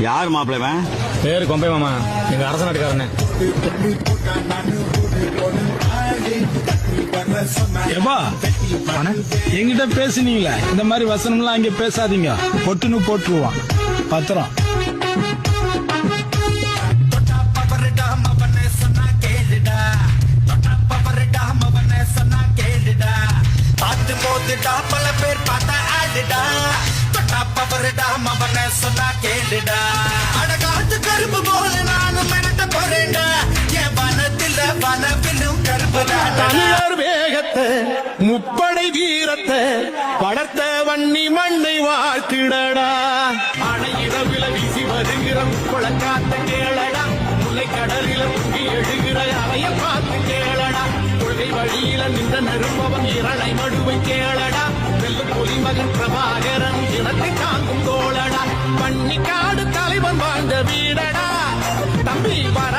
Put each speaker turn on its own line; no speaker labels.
யார் மாப்பிள்ளவன்?
பேரு கொம்பை மாமா, எங்க அரச நாட்டுக்காரனே.
எப்பா என்கிட்ட பேசுனீங்களே, இந்த மாதிரி வசனம்லாம் இங்க பேசாதீங்க, பொட்டுன்னு போட்டுருவான். பத்திரம்.
பல பேர் பார்த்தா ஆடுடா, பவருடா மவன சொன்னா கேளுடா. அடகாத்து கரும்பு போல நானும் மெனட்ட போறேன்டா, என் வனத்தில் வனவிலும் கரும்புடா.
தமிழர் வேகத்தை முப்படை வீரத்தை வளர்த்த வன்னி மண்ணை வாழ்த்திடடா. அணையிடவில வீசி வருகிற குளக்காத்த கேளடா, முல்லை கடலில தூங்கி எழுகிற அலைய பார்த்து கேளடா. கொள்கை வழியில நின்ற நெருப்பவன் இரளை மடுவை கேளடா. வெல்லும் பொலிமகன் பிரபாகரன் இனத்தை தாங்கும் தோழடா. பன்னிக்காடு தலைவன் வாழ்ந்த வீடடா. தம்பி வர